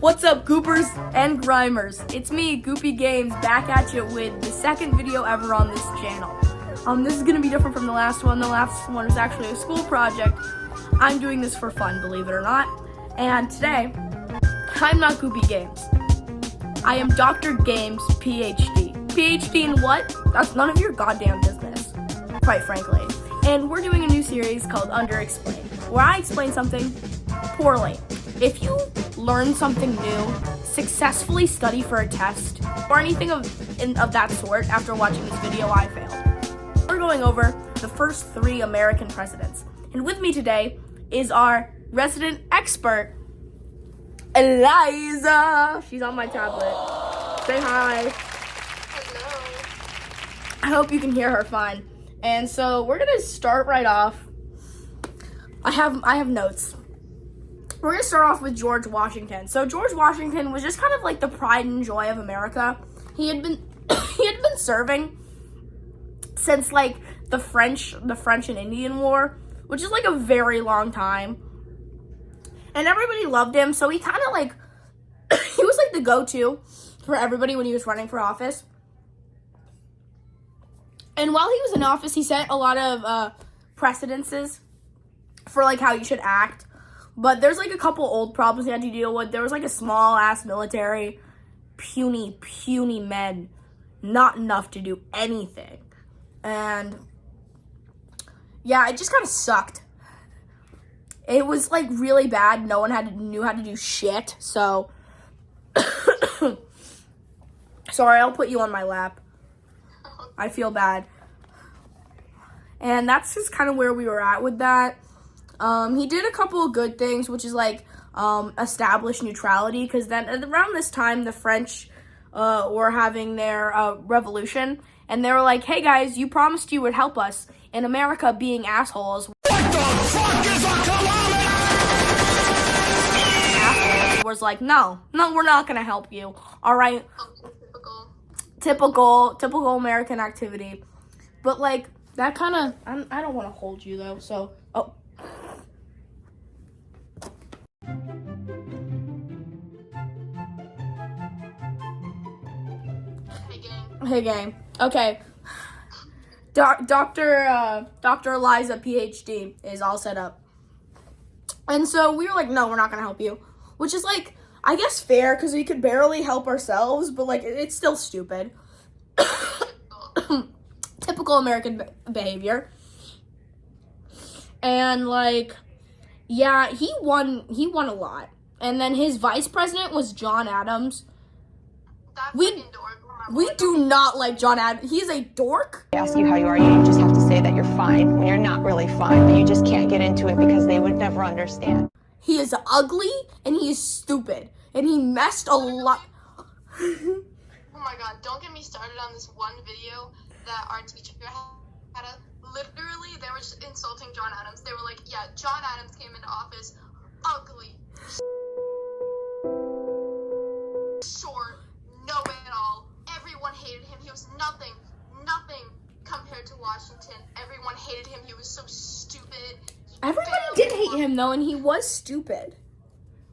What's up, Goopers and Grimers? It's me, Goopy Games, back at you with the second video ever on this channel. This is gonna be different from the last one. The last one was actually a school project. I'm doing this for fun, believe it or not. And today, I'm not Goopy Games. I am Dr. Games, PhD. PhD in what? That's none of your goddamn business, quite frankly. And we're doing a new series called UNDEREXPLAINED, where I explain something poorly. If you learn something new, successfully study for a test, or anything of that sort after watching this video, I failed. We're going over the first 3 American presidents. And with me today is our resident expert, Eliza. She's on my tablet. Say hi. Hello. I hope you can hear her fine. And so we're gonna start right off. I have notes. We're gonna start off with George Washington. So George Washington was just kind of like the pride and joy of America. He had been serving since like the French and Indian War, which is like a very long time. And everybody loved him, so he kind of like he was like the go-to for everybody when he was running for office. And while he was in office, he set a lot of precedences for like how you should act. But there's like a couple old problems he had to deal with. There was like a small ass military, puny men, not enough to do anything. And yeah, it just kind of sucked. It was like really bad. No one knew how to do shit. So sorry, I'll put you on my lap. I feel bad. And that's just kind of where we were at with that. He did a couple of good things, which is like establish neutrality, because then around this time the French were having their revolution, and they were like, hey guys, you promised you would help us, and America being assholes. What the fuck is a kilometer? Assholes was like, no, we're not gonna help you. All right. Typical American activity. But like that kind of, I don't want to hold you though, so Hey gang. Okay. Dr. Eliza, PhD, is all set up. And so we were like, no, we're not going to help you. Which is like, I guess fair, because we could barely help ourselves, but like, it's still stupid. Typical American behavior. And like, yeah, he won a lot. And then his vice president was John Adams. We do not like John Adams. He's a dork. They ask you how you are, you just have to say that you're fine when you're not really fine, but you just can't get into it because they would never understand. He is ugly and he is stupid and he messed a lot. Oh my god, don't get me started on this one video that our teacher had literally, they were just insulting John Adams. They were like, yeah, John Adams came into office ugly, short, no at all. Everyone hated him. He was nothing compared to Washington. Everyone hated him. He was so stupid. Everybody did hate him though, and he was stupid.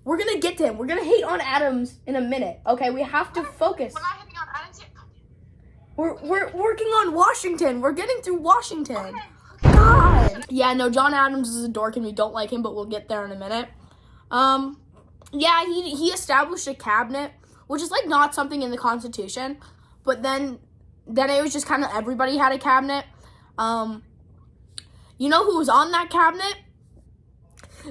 We're gonna get to him. We're gonna hate on Adams in a minute. Okay, we have to focus. We're not hating on Adams yet. We're working on Washington. We're getting through Washington. Okay. God. Yeah, no, John Adams is a dork and we don't like him, but we'll get there in a minute. Yeah, he established a cabinet, which is like not something in the Constitution, but then it was just kind of everybody had a cabinet. You know who was on that cabinet?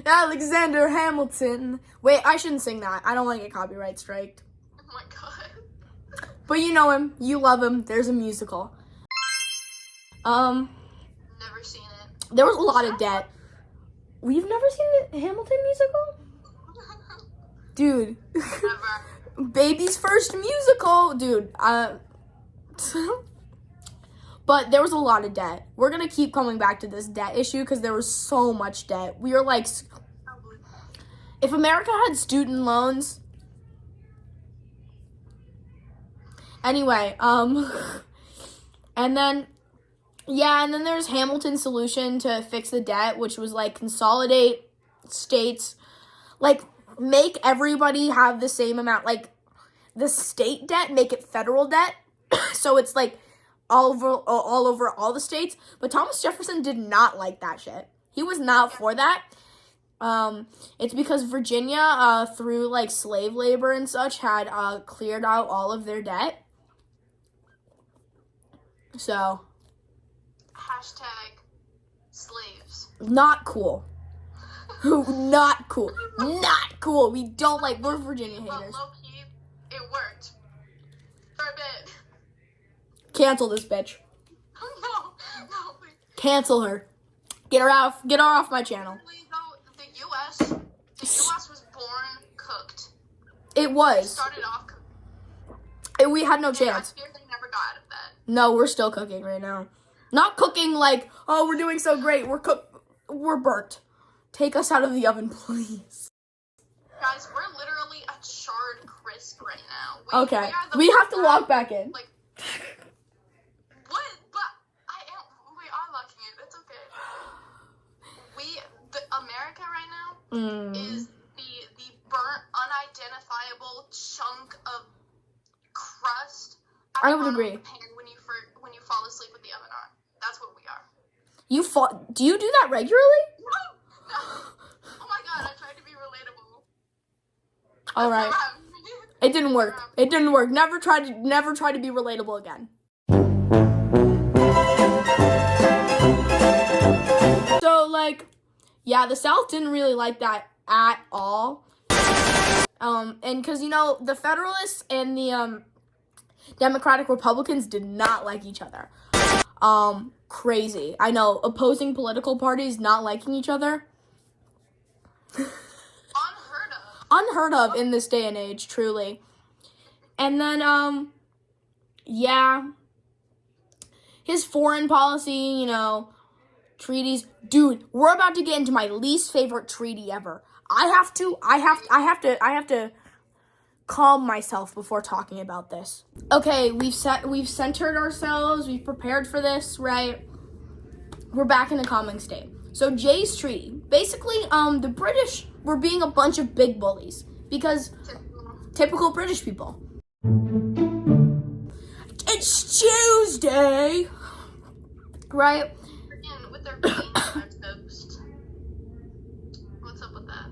Alexander Hamilton. Wait, I shouldn't sing that. I don't want to get copyright striked. Oh my god. But you know him. You love him. There's a musical. Never seen it. There was a lot of debt. We've never seen the Hamilton musical? Dude. Never. Baby's first musical. Dude, but there was a lot of debt. We're going to keep coming back to this debt issue because there was so much debt. We were like, if America had student loans. Anyway, and then there's Hamilton's solution to fix the debt, which was like consolidate states. Like, make everybody have the same amount, like the state debt, make it federal debt, so it's like all over all the states. But Thomas Jefferson did not like that shit. He was not for that. It's because Virginia, through like slave labor and such, had cleared out all of their debt. So, hashtag slaves. not cool. Not cool. Not cool. We don't like, we're Virginia But haters. low key, it worked. For a bit. Cancel this bitch. No, please. Cancel her. Get her off my channel. Literally, though, the U.S. was born cooked. It We was. started off cooked. We had no And chance. I fear they never got out of that. No, we're still cooking right now. Not cooking like, oh, we're doing so great. We're burnt. Take us out of the oven, please. Guys, we're literally a charred crisp right now. Okay. are the We have to ones log that, back in. Like, what? But we are locking it. It's okay. America right now is the burnt, unidentifiable chunk of crust. I would agree. When you fall asleep with the oven on. That's what we are. Do you do that regularly? No. Oh my god, I tried to be relatable. All right. It didn't work. It didn't work. Never try to be relatable again. So like, yeah, the South didn't really like that at all. And because the Federalists and the Democratic Republicans did not like each other. Crazy. I know, opposing political parties not liking each other. Unheard of in this day and age, truly. And then, yeah, his foreign policy, treaties. Dude, we're about to get into my least favorite treaty ever. I have to calm myself before talking about this. Okay, we've centered ourselves, we've prepared for this, right? We're back in a calming state. So Jay's Treaty. Basically, the British were being a bunch of big bullies because typical British people. It's Tuesday, right? Again, with their beans on toast. What's up with that?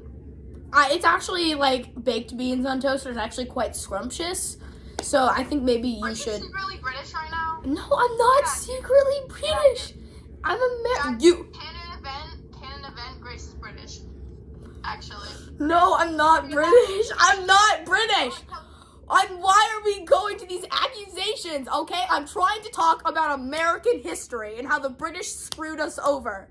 It's actually like baked beans on toast. It's actually quite scrumptious. So I think maybe you should. Are you secretly British right now? No, I'm not secretly British. I'm American. Canon event, Grace is British. Actually. No, I'm not British. I'm not British. Why are we going to these accusations? Okay, I'm trying to talk about American history and how the British screwed us over.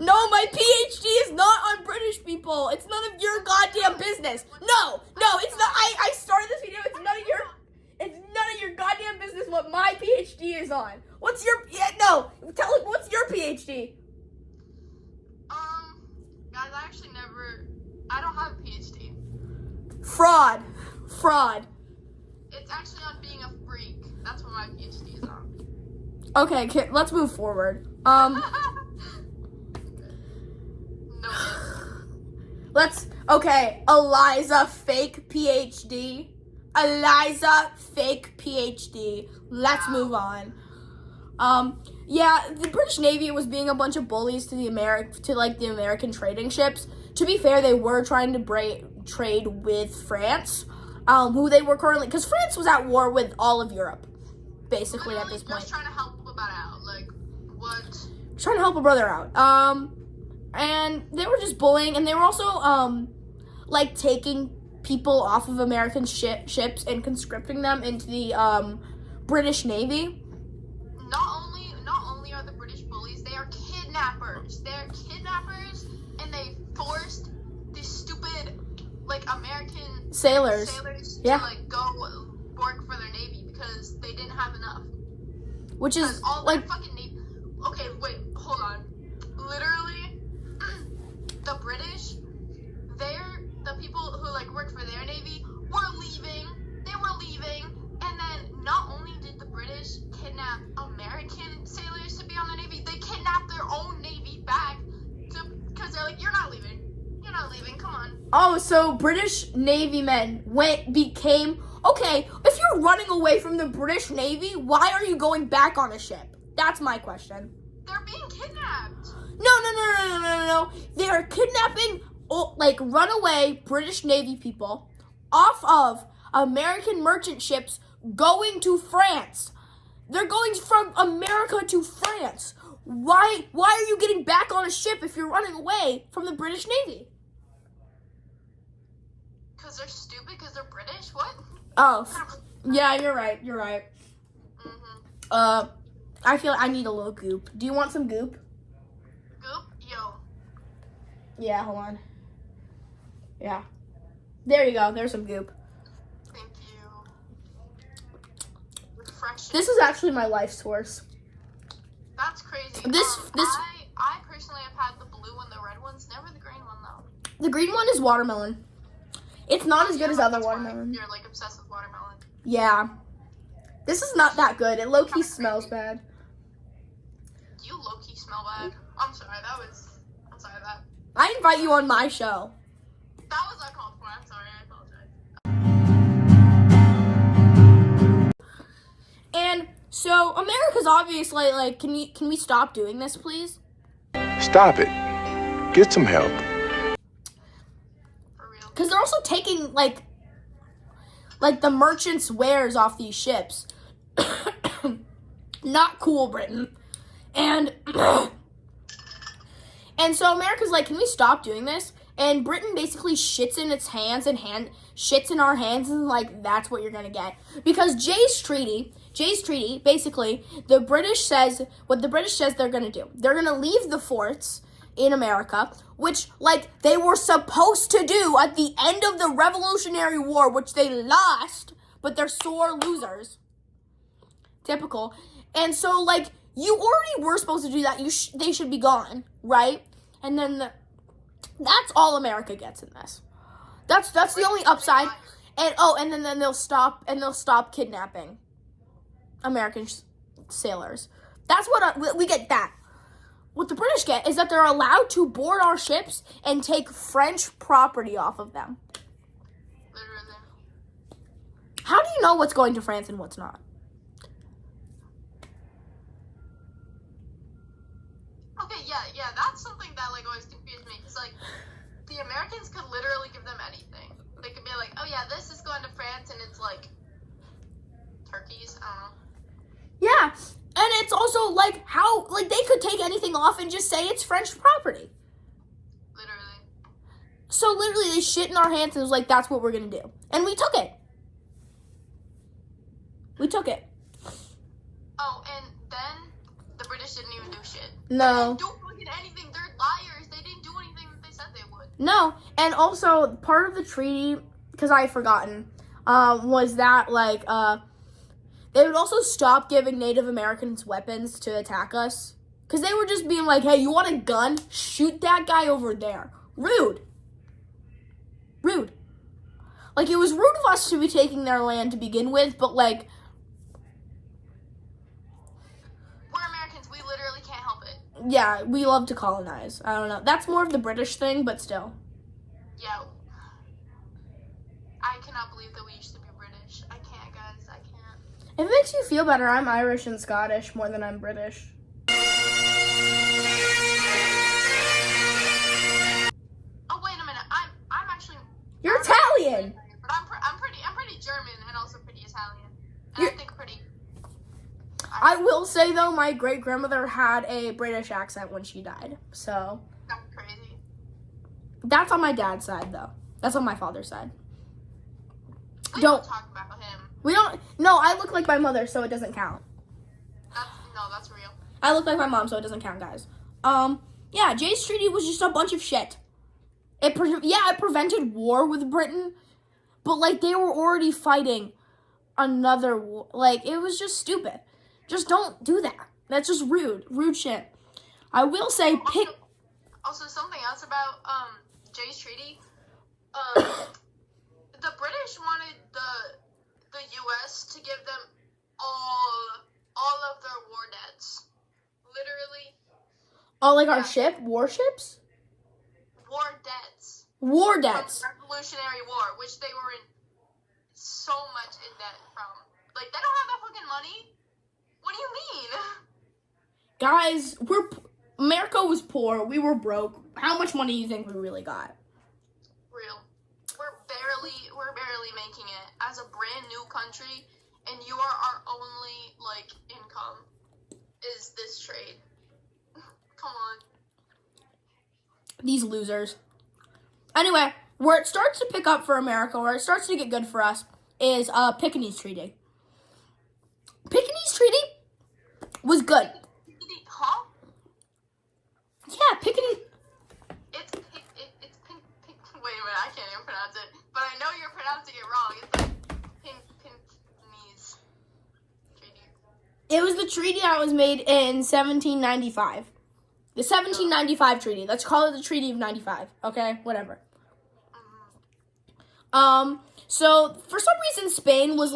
No, my PhD is not on British people. It's none of your goddamn business. No, it's not. I started this video. It's none of your goddamn business what my PhD is on. What's your tell us what's your PhD? Guys, I don't have a PhD. Fraud. It's actually on being a freak. That's what my PhD is on. Okay, let's move forward. Eliza, fake PhD. Let's move on. Yeah, the British Navy was being a bunch of bullies to the American trading ships. To be fair, they were trying to trade with France, who they were currently, because France was at war with all of Europe, basically at this point. Just trying to help a brother out, like what? Trying to help a brother out. And they were just bullying, and they were also taking people off of American ships and conscripting them into the British Navy. Not only are the British bullies, they are kidnappers. They're kidnappers, and they forced these stupid American sailors to go work for their navy because they didn't have enough. Which is all their fucking navy. Okay, wait, hold on. Literally, the British, the people who worked for their navy were leaving. They were leaving, and then not only did the British kidnap American sailors to be on their navy, they Oh, so British Navy men became okay. If you're running away from the British Navy, why are you going back on a ship? That's my question. They're being kidnapped. No. They are kidnapping like runaway British Navy people off of American merchant ships going to France. They're going from America to France. Why are you getting back on a ship if you're running away from the British Navy? Because they're stupid, because they're British? What? Oh, yeah, you're right. Mm-hmm. I feel I need a little goop. Do you want some goop? Goop? Yo. Yeah, hold on. Yeah. There you go. There's some goop. Thank you. Refreshing. This is actually my life source. That's crazy. This I personally have had the blue one, the red one's never the green one though. The green one is watermelon. It's not as good as other watermelon. You're like obsessed with watermelon. Yeah. This is not that good. It low-key smells bad. You low-key smell bad. I'm sorry, that. I invite you on my show. That was uncalled for. I'm sorry, I apologize. And so America's obviously like, can we stop doing this, please? Stop it. Get some help. For real. Because they're also taking like the merchants' wares off these ships. Not cool, Britain. And so America's like, can we stop doing this? And Britain basically shits in its hands and shits in our hands, and like that's what you're gonna get. Because Jay's treaty, basically, the British says they're gonna do. They're gonna leave the forts in America, which like they were supposed to do at the end of the Revolutionary War, which they lost, but they're sore losers. Typical. And so like you already were supposed to do that. They should be gone, right? And then that's all America gets in this. That's the only upside. And then they'll stop kidnapping American sailors. That's what we get. That what the British get is that they're allowed to board our ships and take French property off of them. Literally. How do you know what's going to France and what's not? Okay, yeah, that's something that like always confused me, because like the Americans could literally give them anything. They could be like, oh yeah, this is going to France, and it's like turkeys. I don't know. Yeah, and it's also like how like they could take anything off and just say it's French property. Literally. So literally they shit in our hands and was like, that's what we're gonna do. And we took it. Oh, and then the British didn't even do shit. No. They didn't do fucking anything. They're liars. They didn't do anything that they said they would. No, and also part of the treaty, because I had forgotten, was that like they would also stop giving Native Americans weapons to attack us, because they were just being like, hey, you want a gun? Shoot that guy over there. Rude. Like, it was rude of us to be taking their land to begin with, but like, We're Americans. We literally can't help it. yeah, we love to colonize. I don't know. That's more of the British thing, but still. Yeah. I cannot believe that we used to be British. I can't, guys. I can't. If it makes you feel better, I'm Irish and Scottish more than I'm British. Oh, wait a minute. I'm actually. You're Italian! But I'm pretty German and also pretty Italian. And You're- I think pretty. I will say, though, my great-grandmother had a British accent when she died. So, That's crazy. that's on my dad's side, though. That's on my father's side. We Don't- talk about him. We don't... No, I look like my mother, so it doesn't count. That's real. I look like my mom, so it doesn't count, guys. Yeah, Jay's Treaty was just a bunch of shit. It prevented war with Britain, but, like, they were already fighting another war. Like, it was just stupid. Just don't do that. That's just rude. Rude shit. I will say, Also, something else about Jay's Treaty. The British wanted the U.S. to give them all of their war debts. Literally. oh, like our ship? Warships? War debts. War from debts. the Revolutionary War, which they were in so much in debt from. Like, they don't have that fucking money. What do you mean? Guys, America was poor. We were broke. How much money do you think we really got? Real. We're barely making it as a brand new country, and you are our only, like, income is this trade. Come on. These losers. Anyway, where it starts to pick up for America, where it starts to get good for us, is Piccaninny's Treaty. Piccaninny's Treaty was good. Huh? Yeah, Piccaninny. It's pink. Wait a minute, I can't even pronounce it. But I know you're pronouncing it wrong. It's like Piccaninny's Treaty. It was the treaty that was made in 1795. The 1795 treaty. Let's call it the Treaty of 95. Okay, whatever. So for some reason Spain was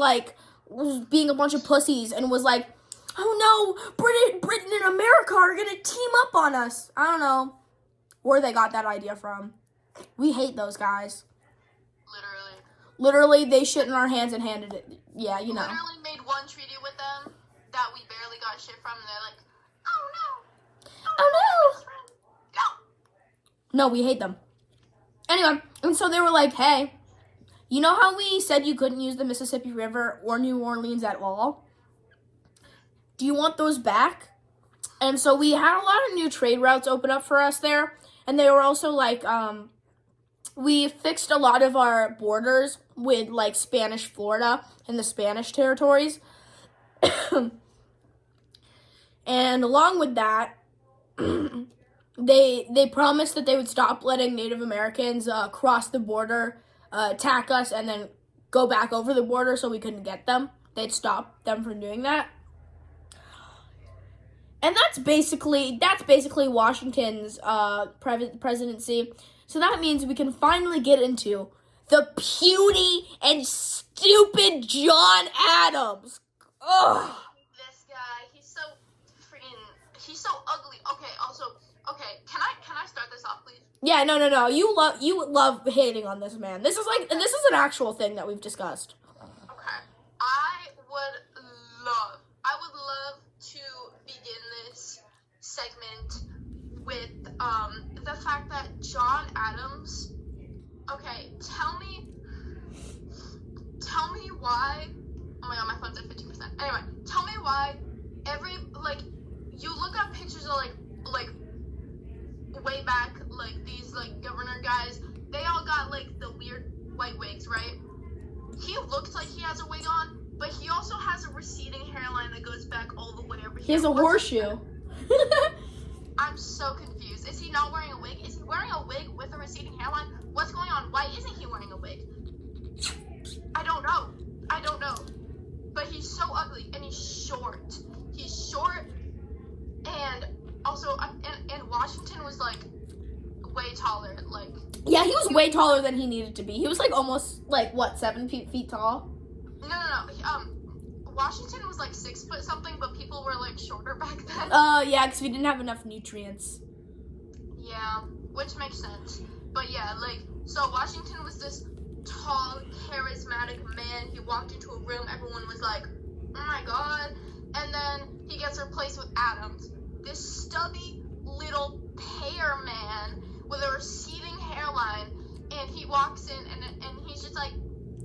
being a bunch of pussies and was like, oh no, Britain and America are gonna team up on us. I don't know where they got that idea from. We hate those guys. Literally, they shit in our hands and handed it. Yeah, you know. Literally made one treaty with them that we barely got shit from, and they're like, oh no. Oh No. no. No, we hate them. Anyway, and so they were like, hey, you know how we said you couldn't use the Mississippi River or New Orleans at all? Do you want those back? And so we had a lot of new trade routes open up for us there. And they were also like, we fixed a lot of our borders with like Spanish Florida and the Spanish territories. And along with that, they promised that they would stop letting Native Americans cross the border, attack us, and then go back over the border so we couldn't get them. They'd stop them from doing that. And that's basically Washington's presidency. So that means we can finally get into the puny and stupid John Adams. Ugh. This guy, he's so ugly. Okay, can I start this off, please? Yeah, no. You love hating on this man. This is an actual thing that we've discussed. Okay. I would love to begin this segment with the fact that John Adams. Okay, tell me why. Oh my god, my phone's at 15%. Anyway, tell me why you look up pictures of like way back, like these like governor guys, they all got like the weird white wigs, right? He looks like he has a wig on, but he also has a receding hairline that goes back all the way over here. He has a horseshoe. I'm so confused. Is he not wearing a wig? Is he wearing a wig with a receding hairline? What's going on? Why isn't he wearing a wig? I don't know. But he's so ugly, and he's short. And also, and Washington was like way taller. Like, yeah, he was way taller than he needed to be. He was like almost like 7 feet tall. No. Washington was like 6 foot something, but people were like shorter back then. Yeah, because we didn't have enough nutrients. Yeah, which makes sense. But yeah, so Washington was this tall, charismatic man. He walked into a room, everyone was like, oh my god. And then he gets replaced with Adams, this stubby little pear man with a receding hairline, and he walks in and he's just like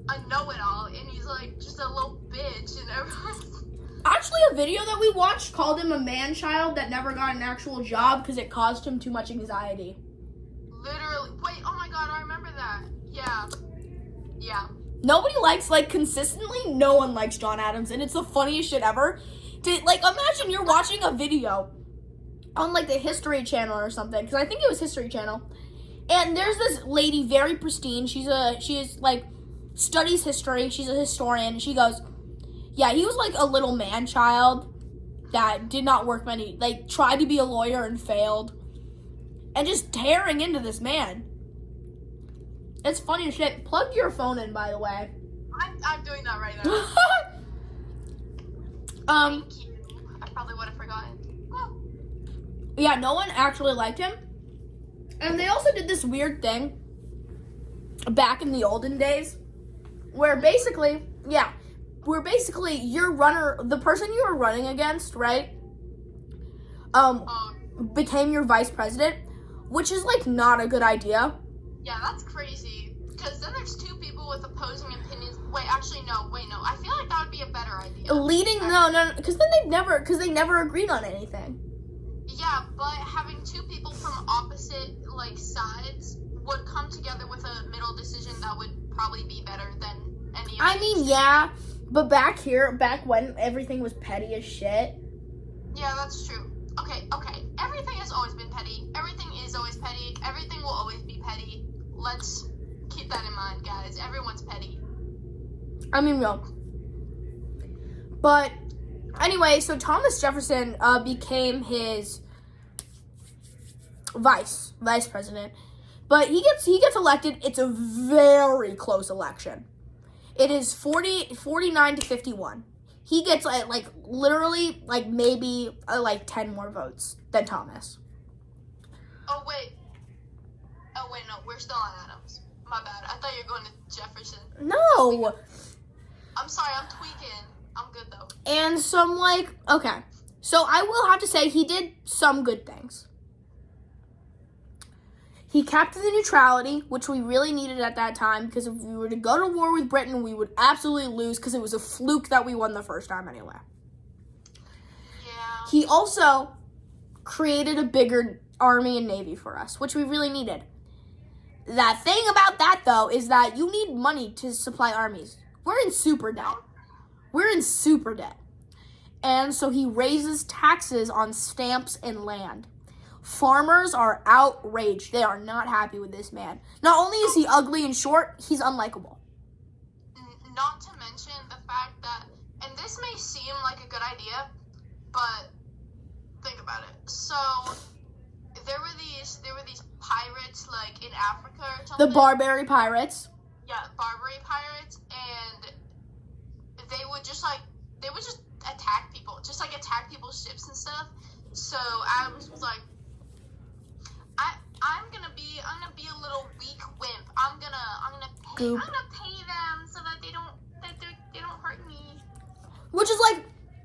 a know-it-all, and he's like just a little bitch, and everyone's... Actually, a video that we watched called him a man-child that never got an actual job because it caused him too much anxiety. Literally. Wait, oh my god, I remember that. Yeah. Nobody consistently, no one likes John Adams, and it's the funniest shit ever. Imagine you're watching a video on, the History Channel or something, because I think it was History Channel, and there's this lady, very pristine, she studies history, she's a historian, and she goes, yeah, he was, a little man-child that did not work tried to be a lawyer and failed, and just tearing into this man. It's funny as shit. Plug your phone in, by the way. I'm doing that right now. Thank you. I probably would have forgotten. Oh. Yeah, no one actually liked him. And they also did this weird thing back in the olden days, where basically, the person you were running against, right, became your vice president, which is, like, not a good idea. Yeah, that's crazy. Because then there's two people with opposing opinions. Wait, actually, no. I feel like that would be a better idea. No, because then they never agreed on anything. Yeah, but having two people from opposite, like, sides would come together with a middle decision that would probably be better than any other. I mean, yeah, but back when everything was petty as shit. Yeah, that's true. Okay. Everything has always been petty. Everything is always petty. Everything will always be petty. Let's keep that in mind, guys. Everyone's petty. I mean, no. But anyway, so Thomas Jefferson became his vice president. But he gets elected. It's a very close election. It is 49 to 51. He gets literally maybe 10 more votes than Thomas. Oh wait, no, we're still on Adams. My bad. I thought you were going to Jefferson. No. I'm sorry, I'm tweaking. I'm good though. And some okay. So I will have to say he did some good things. He kept the neutrality, which we really needed at that time, because if we were to go to war with Britain, we would absolutely lose, because it was a fluke that we won the first time anyway. Yeah. He also created a bigger army and navy for us, which we really needed. That thing about that, though, is that you need money to supply armies. We're in super debt. And so he raises taxes on stamps and land. Farmers are outraged. They are not happy with this man. Not only is he ugly and short, he's unlikable. Not to mention the fact that, and this may seem like a good idea, but think about it. So there were these pirates in Africa or something. The Barbary pirates. Yeah, Barbary pirates, and they would just attack people, attack people's ships and stuff. So Adams was like, I'm gonna be a little weak wimp. I'm gonna pay them so that they don't hurt me. Which is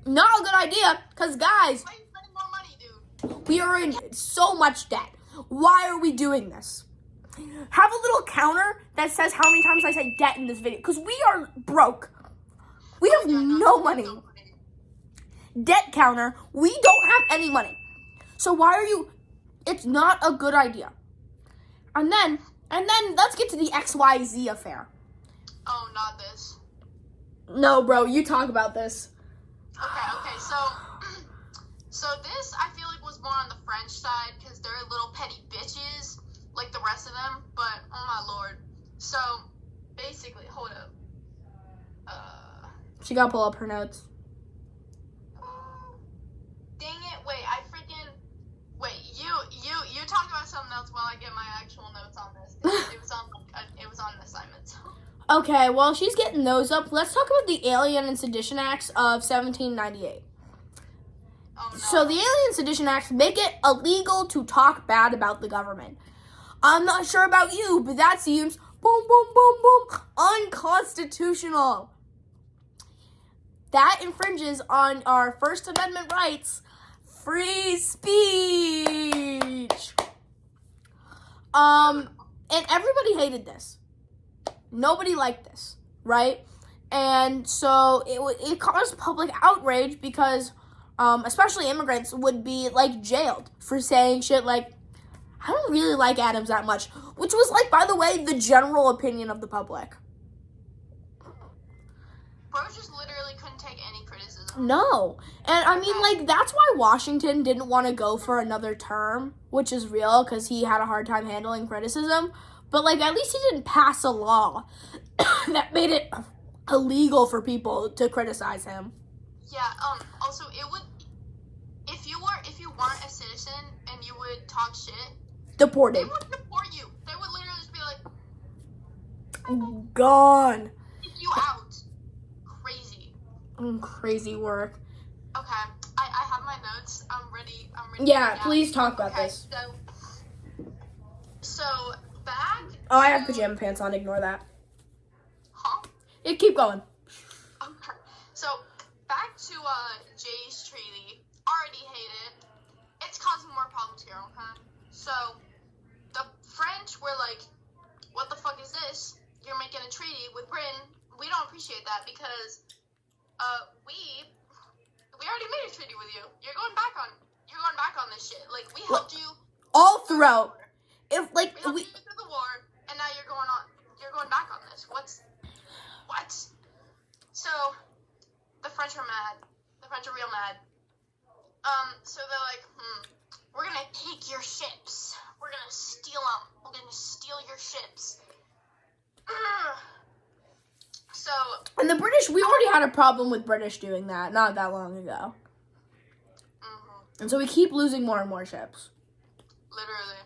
not a good idea, because guys, Why are you spending more money, dude? we are in so much debt. Why are we doing this? Have a little counter that says how many times I said debt in this video, because we are broke. We have no money. Debt counter, we don't have any money. So why are you? It's not a good idea. And then let's get to the XYZ affair. Oh, not this. No, bro, you talk about this. Okay, so this I feel like was more on the French side because they're little petty bitches like the rest of them, but oh my lord. So basically, hold up. She gotta pull up her notes. Dang it! Wait, you talk about something else while I get my actual notes on this. 'Cause it was on an assignment. Okay, well, she's getting those up. Let's talk about the Alien and Sedition Acts of 1798. Oh, no. So the Alien Sedition Acts make it illegal to talk bad about the government. I'm not sure about you, but that seems unconstitutional. That infringes on our First Amendment rights, free speech. And everybody hated this. Nobody liked this, right? And so it caused public outrage because especially immigrants would be jailed for saying shit like, I don't really like Adams that much, which was by the way, the general opinion of the public. Bro just literally couldn't take any criticism. No. And I mean, that's why Washington didn't want to go for another term, which is real because he had a hard time handling criticism. But, at least he didn't pass a law that made it illegal for people to criticize him. Yeah, also, it would, if you weren't a citizen and you would talk shit, Deported. they would deport you. They would literally just be like, Gone. kick you out. Crazy. Crazy work. Okay, I have my notes. I'm ready. Yeah, please talk about this. So back. Oh, I have pajama pants on. Ignore that. Huh? Yeah, keep going. Okay. So back to Jay's treaty. Already hate it. It's causing more problems here. Okay. So the French were like, "What the fuck is this? You're making a treaty with Britain. We don't appreciate that because we already made a treaty with you. You're going back on this shit. Like we helped you All throughout. If we helped you through the war, and now you're going back on this. What? So the French are mad. The French are real mad. So they're like, we're gonna take your ships. We're gonna steal them. We're gonna steal your ships. So. And the British, we already had a problem with British doing that not that long ago. And so we keep losing more and more ships. Literally.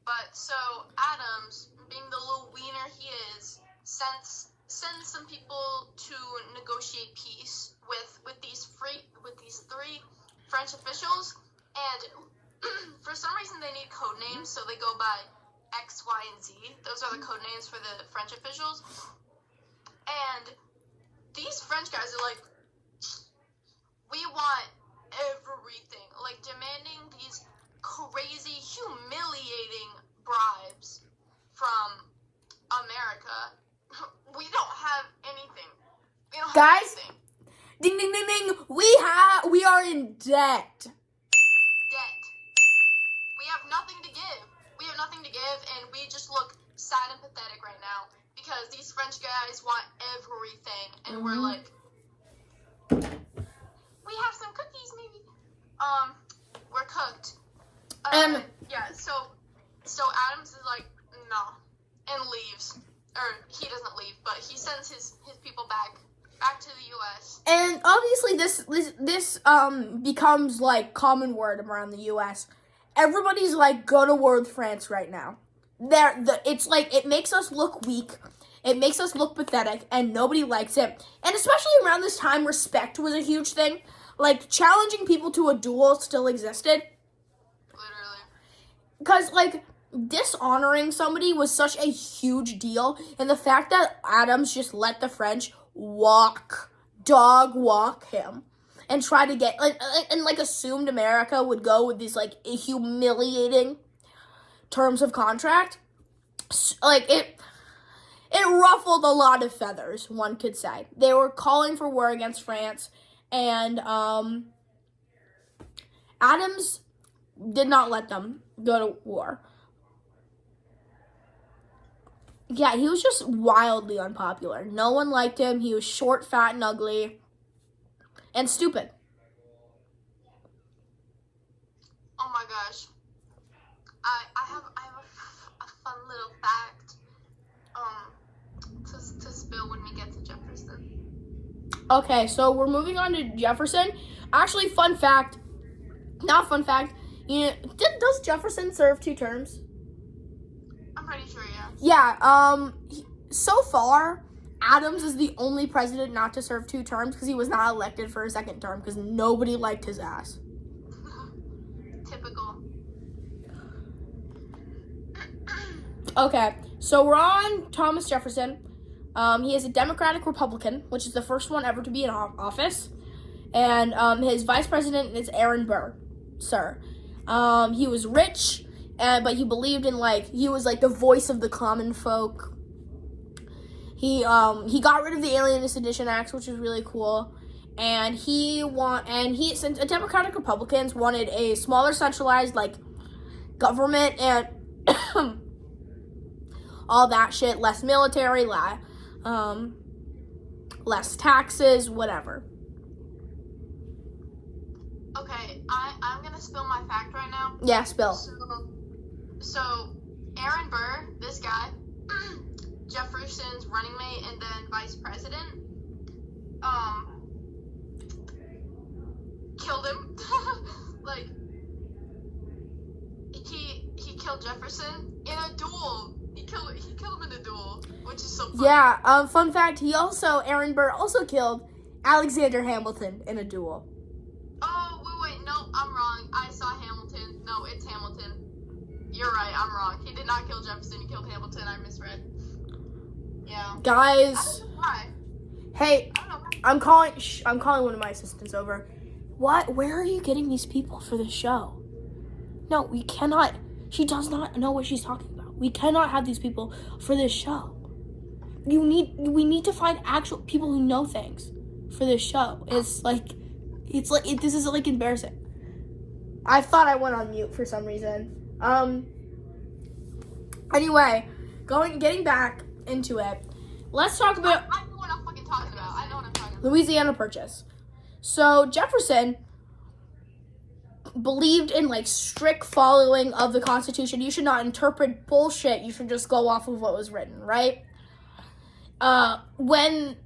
But so Adams, being the little wiener he is, sends some people to negotiate peace with these three French officials, and for some reason they need code names, so they go by X, Y, and Z. Those are the code names for the French officials. And these French guys are like, we want everything, like demanding these crazy, humiliating bribes from America. We don't have anything. We don't have Guys, anything. Ding, ding, ding, ding. We are in debt. Debt. We have nothing to give. And we just look sad and pathetic right now because these French guys want everything, and we're like, we have some cookies, maybe. We're cooked. Yeah. So Adams is like, no, and leaves. Or he doesn't leave, but he sends his people back to the U.S. And obviously this becomes like common word around the U.S. Everybody's like, go to war with France right now. It's like, it makes us look weak. It makes us look pathetic, and nobody likes it. And especially around this time, respect was a huge thing. Like, challenging people to a duel still existed. Literally. Because, like, dishonoring somebody was such a huge deal. And the fact that Adams just let the French dog walk him. And try to get, assumed America would go with these, like, humiliating terms of contract. Like, it ruffled a lot of feathers, one could say. They were calling for war against France, and Adams did not let them go to war. Yeah, he was just wildly unpopular. No one liked him. He was short, fat, and ugly, and stupid. Oh my gosh. I have a fun little fact to spill when we get to Jefferson. Okay, so we're moving on to Jefferson. Actually, fun fact. Not fun fact. Does Jefferson serve 2 terms? I'm pretty sure, yeah. Yeah, so far, Adams is the only president not to serve 2 terms because he was not elected for a second term because nobody liked his ass. Typical. Okay, so we're on Thomas Jefferson. He is a Democratic Republican, which is the first one ever to be in office. And his vice president is Aaron Burr, sir. He was rich, but he believed in, he was the voice of the common folk. He got rid of the Alien and Sedition Acts, which was really cool. And since Democratic Republicans wanted a smaller centralized, government and all that shit, less military, less taxes, whatever. Okay, I'm gonna spill my fact right now. Yeah, spill. So Aaron Burr, this guy, Jefferson's running mate and then vice president, killed him. He killed Jefferson in a duel. He killed him in a duel, which is so funny. Yeah, fun fact, Aaron Burr also killed Alexander Hamilton in a duel. Oh, wait, no, I'm wrong. I saw Hamilton. No, it's Hamilton. You're right, I'm wrong. He did not kill Jefferson. He killed Hamilton. I misread. Yeah. Guys, Why? hey, I don't know. I'm calling one of my assistants over. What? Where are you getting these people for the show? No, we cannot. She does not know what she's talking about. We cannot have these people for this show. We need to find actual people who know things for this show. This is like embarrassing. I thought I went on mute for some reason. Anyway, getting back into it. Let's talk about I know what I'm fucking talking about. I know what I'm talking about. Louisiana Purchase. So Jefferson believed in like strict following of the Constitution. You should not interpret bullshit. You should just go off of what was written, right? When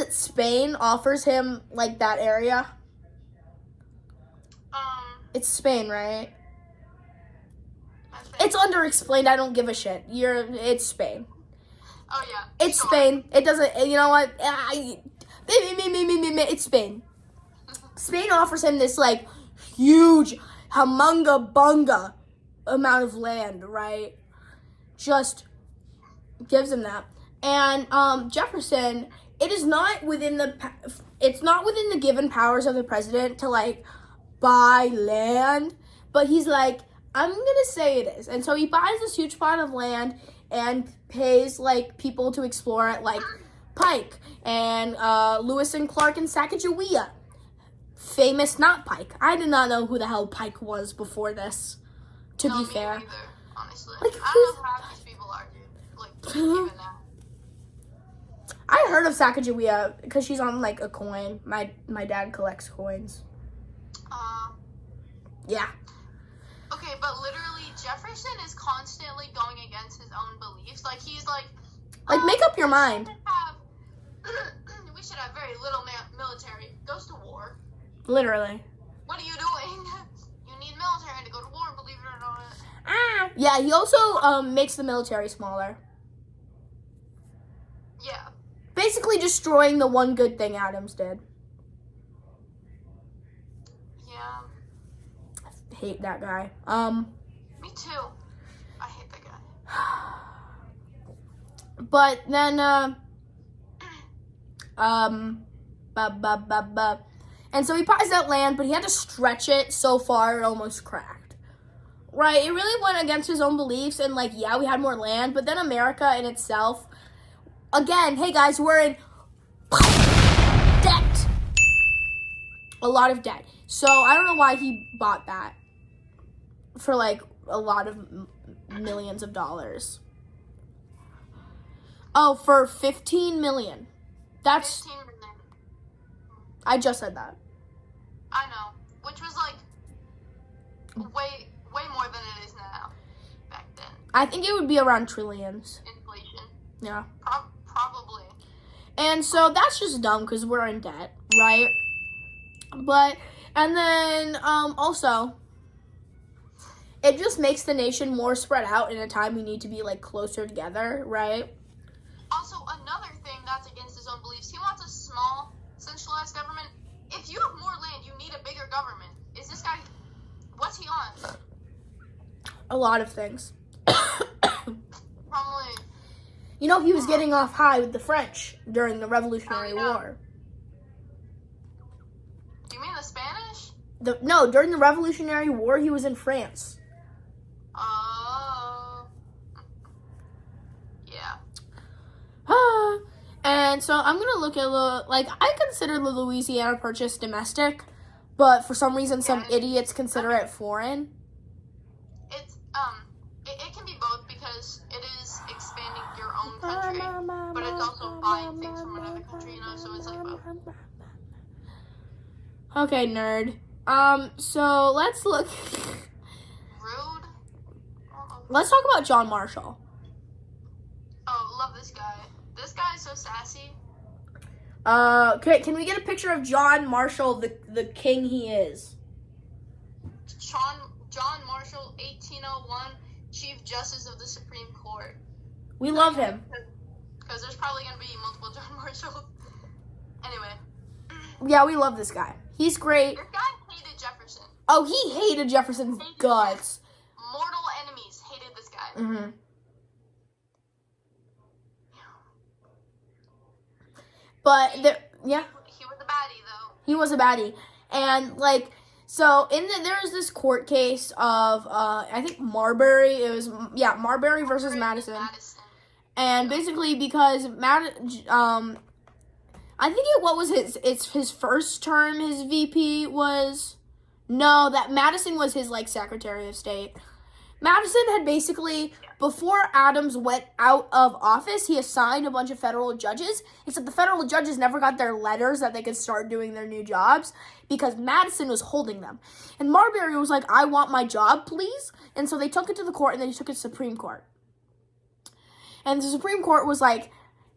Spain offers him like that area? It's Spain, right? It's underexplained. I don't give a shit. It's Spain. Oh yeah. It's Spain. It doesn't. You know what? It's Spain. Spain offers him this like huge, humunga bunga amount of land, right? Just gives him that, and Jefferson. It's not within the given powers of the president to like buy land, but he's like, I'm gonna say it is, and so he buys this huge plot of land and pays like people to explore it, like Pike and Lewis and Clark and Sacagawea. Famous, not Pike. I did not know who the hell Pike was before this. To be fair, Either, honestly, like, I don't know how these people are, dude. Like even now. I heard of Sacagawea because she's on like a coin. My dad collects coins. Yeah. Okay, but literally Jefferson is constantly going against his own beliefs. Like he's like make up your mind. We should have very little military. Goes to war. Literally. What are you doing? You need military to go to war, believe it or not. Yeah, he also makes the military smaller. Yeah. Basically destroying the one good thing Adams did. Yeah. I hate that guy. Me too. I hate that guy. But then, and so he buys that land, but he had to stretch it so far it almost cracked. Right? It really went against his own beliefs, and like, yeah, we had more land, but then America in itself, again, hey guys, we're in debt. A lot of debt. So I don't know why he bought that for like a lot of millions of dollars. Oh, for $15 million. That's 15 million. I just said that. I know. Which was like way more than it is now. Back then. I think it would be around trillions. Inflation. Yeah. Probably. And so that's just dumb because we're in debt, right? But, and then also, it just makes the nation more spread out in a time we need to be like closer together, right? Also, another thing that's against his own beliefs, he wants a small, centralized government. If you have more land, you need a bigger government. Is this guy, what's he on? A lot of things. Probably. You know, he was getting off high with the French during the Revolutionary War. Do you mean the Spanish? No, during the Revolutionary War, he was in France. Oh. Yeah. And so I'm gonna look at I consider the Louisiana Purchase domestic, but for some reason some idiots consider it foreign. It's it can be both because it is expanding your own country, but it's also buying things from another country, you know, so it's like both. Okay, nerd. So let's look. Rude. Let's talk about John Marshall. Oh, love this guy. This guy is so sassy. Can we get a picture of John Marshall, the king he is? John Marshall, 1801, Chief Justice of the Supreme Court. We love him. Because there's probably going to be multiple John Marshalls. Anyway. Yeah, we love this guy. He's great. This guy hated Jefferson. Oh, he hated Jefferson's guts. More Mm-hmm. But yeah. He was a baddie, though. He was a baddie. And, like, so there was this court case of, I think Marbury. It was, Marbury versus Madison. And basically because I think it's his first term, his VP was, no, that Madison was his, like, Secretary of State. Madison had basically, before Adams went out of office, he assigned a bunch of federal judges, except the federal judges never got their letters that they could start doing their new jobs because Madison was holding them. And Marbury was like, I want my job, please. And so they took it to the court, and then he took it to the Supreme Court. And the Supreme Court was like,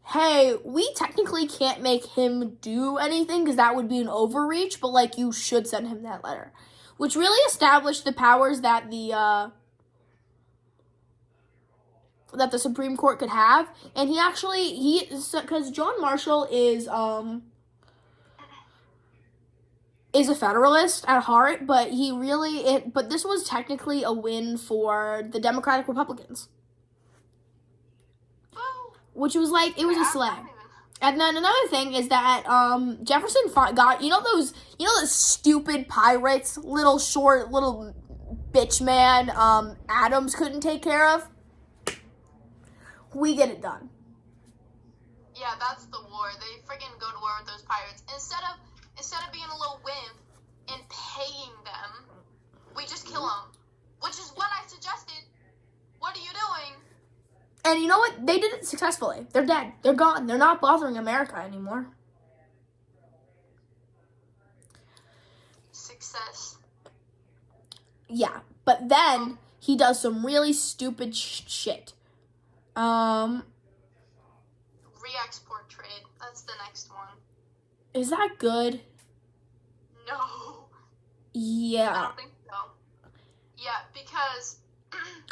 hey, we technically can't make him do anything because that would be an overreach, but, like, you should send him that letter. Which really established the powers that the Supreme Court could have. And because John Marshall is a Federalist at heart, but but this was technically a win for the Democratic Republicans. Which was like, it was a slag. And then another thing is that Jefferson got, those stupid pirates, little bitch man Adams couldn't take care of? We get it done. Yeah, that's the war. They freaking go to war with those pirates. Instead of being a little wimp and paying them, we just kill them. Which is what I suggested. What are you doing? And you know what? They did it successfully. They're dead. They're gone. They're not bothering America anymore. Success. Yeah, but then he does some really stupid shit. Re-export trade. That's the next one. Is that good? No. Yeah. I don't think so. Yeah,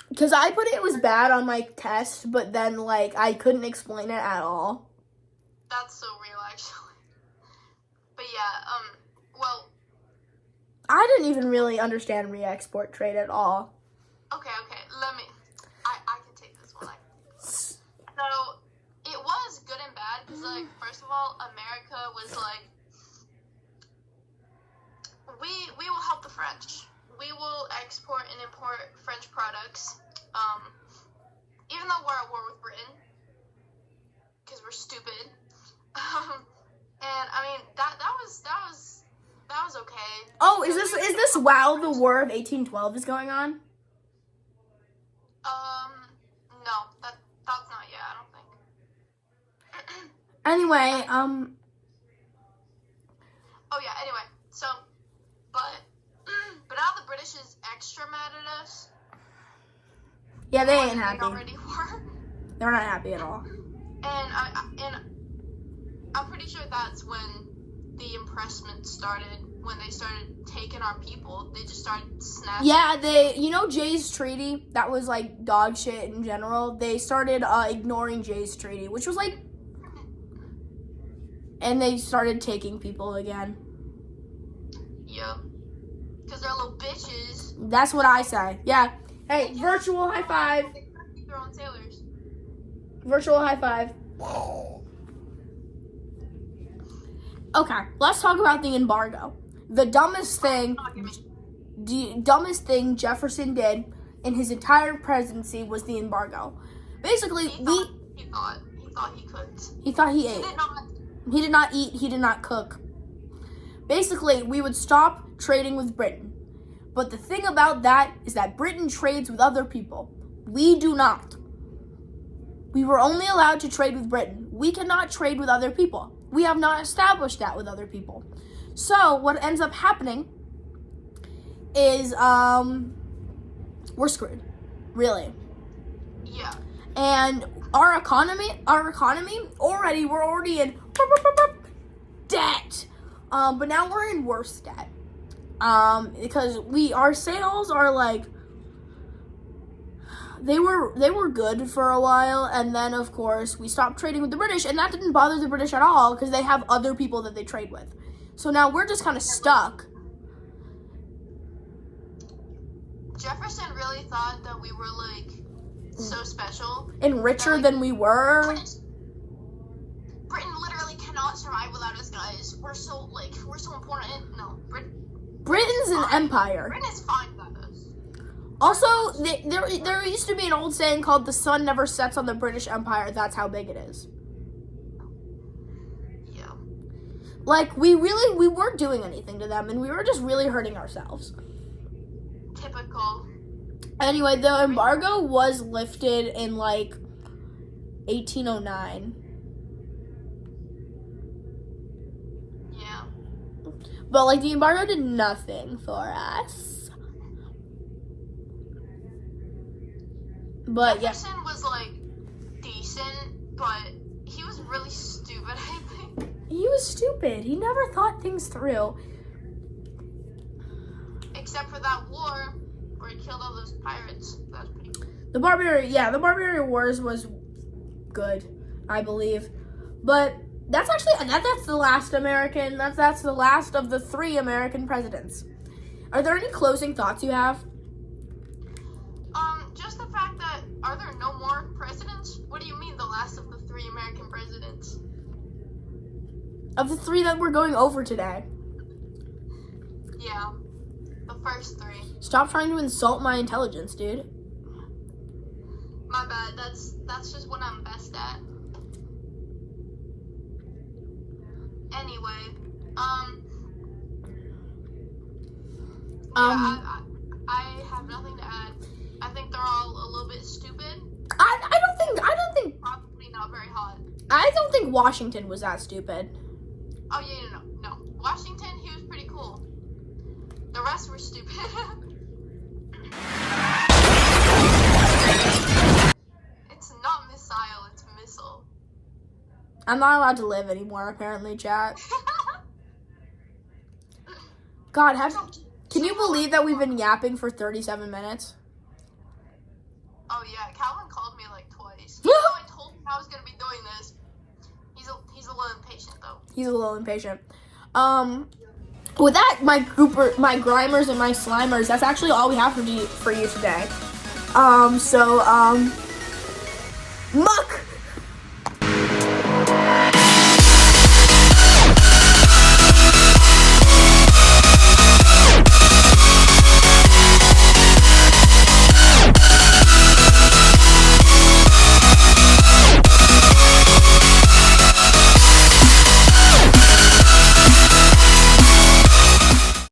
because I put it was bad on my test, but then, like, I couldn't explain it at all. That's so real, actually. But yeah, well, I didn't even really understand re-export trade at all. Okay, I can take this one. So, it was good and bad, because, like, first of all, America was like, we will help the French. We will export and import French products, even though we're at war with Britain, because we're stupid. And I mean that was okay. Oh, is this while the War of 1812 is going on? No, that's not yet. I don't think. Anyway, Oh yeah. Anyway, so, but now the British is extra mad at us. Yeah, they ain't happy. They already were. They're not happy at all. And I'm pretty sure that's when the impressment started. When they started taking our people, they just started snatching. Yeah, Jay's Treaty, that was like dog shit in general. They started ignoring Jay's Treaty, which was like, and they started taking people again. Yep. Because they're little bitches. That's what I say. Yeah. Hey, virtual high five. They keep their own sailors. Virtual high five. Okay, let's talk about the embargo. The dumbest thing Jefferson did in his entire presidency was the embargo. Basically, He thought he cooked. he thought he ate. He did not. He did not eat, he did not cook. Basically, we would stop trading with Britain. But the thing about that is that Britain trades with other people. We do not. We were only allowed to trade with Britain. We cannot trade with other people. We have not established that with other people. So, what ends up happening is, we're screwed. Really. Yeah. And our economy, we're already in debt. But now we're in worse debt. Because our sales are like, they were good for a while, and then of course we stopped trading with the British, and that didn't bother the British at all because they have other people that they trade with. So now we're just kind of stuck. Jefferson really thought that we were like so special. And richer than we were. Britain literally cannot survive without us, guys. We're so important. No, Britain's an empire. Britain is fine without us. Also, there used to be an old saying called "the sun never sets on the British Empire." That's how big it is. Yeah. Like, we weren't doing anything to them, and we were just really hurting ourselves. Typical. Anyway, the embargo was lifted in, like, 1809. Yeah. But, like, the embargo did nothing for us. But, yeah. Jefferson was, like, decent, but he was really stupid, I think. He was stupid. He never thought things through. Except for that war where he killed all those pirates. That was pretty cool. The Barbarian Wars was good, I believe. But that's the last American. That's the last of the 3 American presidents. Are there any closing thoughts you have? Just the fact that, are there no more presidents? What do you mean the last of the 3 American presidents? Of the 3 that we're going over today. Yeah, the first 3. Stop trying to insult my intelligence, dude. My bad, that's just what I'm best at. Anyway, I have nothing to add. I think they're all a little bit stupid. I don't think Probably not very hot. I don't think Washington was that stupid. Oh yeah, no. Washington, he was pretty cool. The rest were stupid. It's not missile, it's missile. I'm not allowed to live anymore, apparently, chat. God, can you believe that we've been yapping for 37 minutes? Oh yeah, Calvin called me like twice. Even though I told him I was gonna be doing this, he's a little impatient though. He's a little impatient. With that, my Grimers and my Slimers, that's actually all we have for you today. Muck!